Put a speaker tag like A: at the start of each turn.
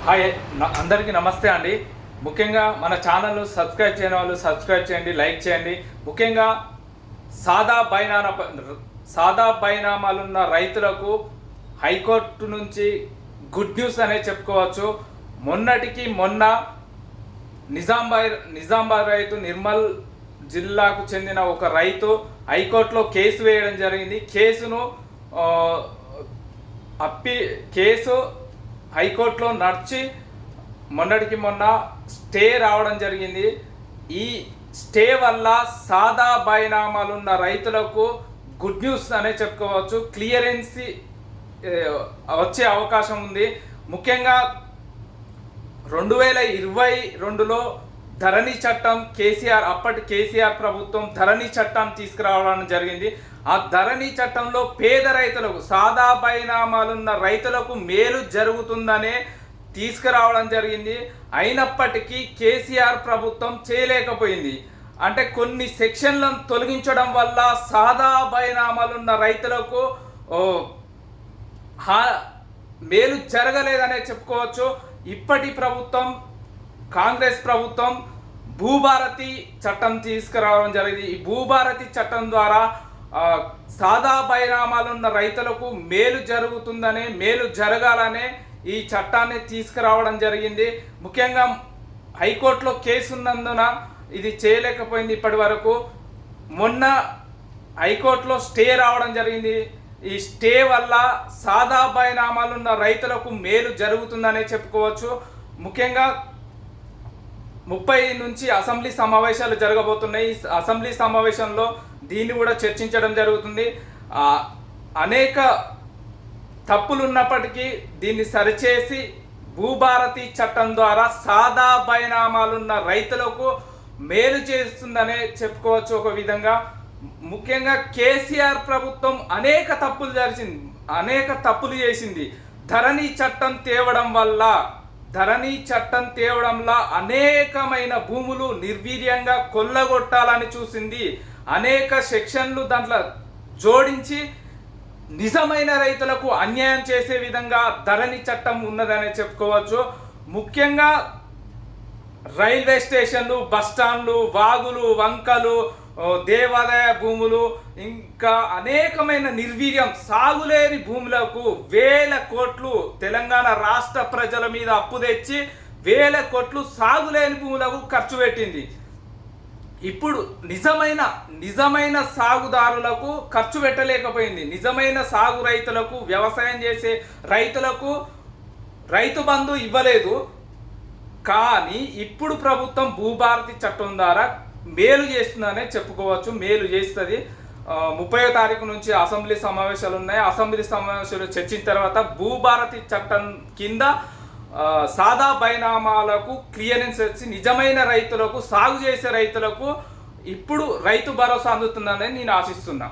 A: Hi అందరికీ నమస్తే అండి. ముఖ్యంగా మన ఛానల్ను సబ్స్క్రైబ్ చేయని వాళ్ళు సబ్స్క్రైబ్ చేయండి, లైక్ చేయండి. ముఖ్యంగా సాదా బైనామాలున్న రైతులకు హైకోర్టు నుంచి గుడ్ న్యూస్ అనే చెప్పుకోవచ్చు. మొన్నటికి మొన్న నిజామాబాద్ రైతు నిర్మల్ జిల్లాకు చెందిన ఒక రైతు హైకోర్టులో కేసు వేయడం జరిగింది. కేసు హైకోర్టులో నడిచి మొన్నటికి మొన్న స్టే రావడం జరిగింది. ఈ స్టే వల్ల సాదా బైనామాలున్న రైతులకు గుడ్ న్యూస్ అనే చెప్పుకోవచ్చు. క్లియరెన్సీ వచ్చే అవకాశం ఉంది. ముఖ్యంగా 2022లో ధరణి చట్టం అప్పటి కేసీఆర్ ప్రభుత్వం ధరణి చట్టం తీసుకురావడం జరిగింది. ఆ ధరణి చట్టంలో పేద రైతులకు సాదా బైనామాలున్న రైతులకు మేలు జరుగుతుందనే తీసుకురావడం జరిగింది. అయినప్పటికీ కేసీఆర్ ప్రభుత్వం చేయలేకపోయింది. అంటే కొన్ని సెక్షన్లను తొలగించడం వల్ల సాదా బైనామాలున్న రైతులకు మేలు జరగలేదనే చెప్పుకోవచ్చు. ఇప్పటి ప్రభుత్వం కాంగ్రెస్ ప్రభుత్వం భూభారతి చట్టం తీసుకురావడం జరిగింది. ఈ భూభారతి చట్టం ద్వారా సాదా బైనామాలున్న రైతులకు మేలు జరగాలనే ఈ చట్టాన్ని తీసుకురావడం జరిగింది. ముఖ్యంగా హైకోర్టులో కేసు ఉన్నందున ఇది చేయలేకపోయింది. ఇప్పటి వరకు మొన్న హైకోర్టులో స్టే రావడం జరిగింది. ఈ స్టే వల్ల సాదా బైనామాలున్న రైతులకు మేలు జరుగుతుందనే చెప్పుకోవచ్చు. ముఖ్యంగా 30 నుంచి అసెంబ్లీ సమావేశాలు జరగబోతున్నాయి. ఈ అసెంబ్లీ సమావేశంలో దీన్ని కూడా చర్చించడం జరుగుతుంది. అనేక తప్పులు ఉన్నప్పటికీ దీన్ని సరిచేసి భూభారతి చట్టం ద్వారా సాదా బైనామాలున్న రైతులకు మేలు చేస్తుందనే చెప్పుకోవచ్చు. ఒక విధంగా ముఖ్యంగా కేసీఆర్ ప్రభుత్వం అనేక తప్పులు చేసింది. ధరణి చట్టం తేవడంలో అనేకమైన భూములు నిర్వీర్యంగా కొల్లగొట్టాలని చూసింది. అనేక సెక్షన్లు దాంట్లో జోడించి నిజమైన రైతులకు అన్యాయం చేసే విధంగా ధరణి చట్టం ఉన్నదనే చెప్పుకోవచ్చు. ముఖ్యంగా రైల్వే స్టేషన్లు, బస్టాండ్లు, వాగులు, వంకలు, దేవాలయ భూములు, ఇంకా అనేకమైన నిర్వీర్యం సాగులేని భూములకు వేల కోట్లు తెలంగాణ రాష్ట్ర ప్రజల మీద అప్పు తెచ్చి వేల కోట్లు సాగులేని భూములకు ఖర్చు పెట్టింది. ఇప్పుడు నిజమైన సాగుదారులకు ఖర్చు పెట్టలేకపోయింది. నిజమైన సాగు రైతులకు, వ్యవసాయం చేసే రైతులకు రైతు బంధు ఇవ్వలేదు. కానీ ఇప్పుడు ప్రభుత్వం భూభారతి చట్టం ద్వారా మేలు చేస్తుందనే చెప్పుకోవచ్చు. మేలు చేస్తుంది. 30వ తారీఖు నుంచి అసెంబ్లీ సమావేశాలు ఉన్నాయి. అసెంబ్లీ సమావేశాలు చర్చించిన తర్వాత భూభారతి చట్టం కింద సాదా బైనామాలకు క్లియరెన్స్ వచ్చి నిజమైన రైతులకు, సాగు చేసే రైతులకు ఇప్పుడు రైతు భరోసా అందుతుందని నేను ఆశిస్తున్నా.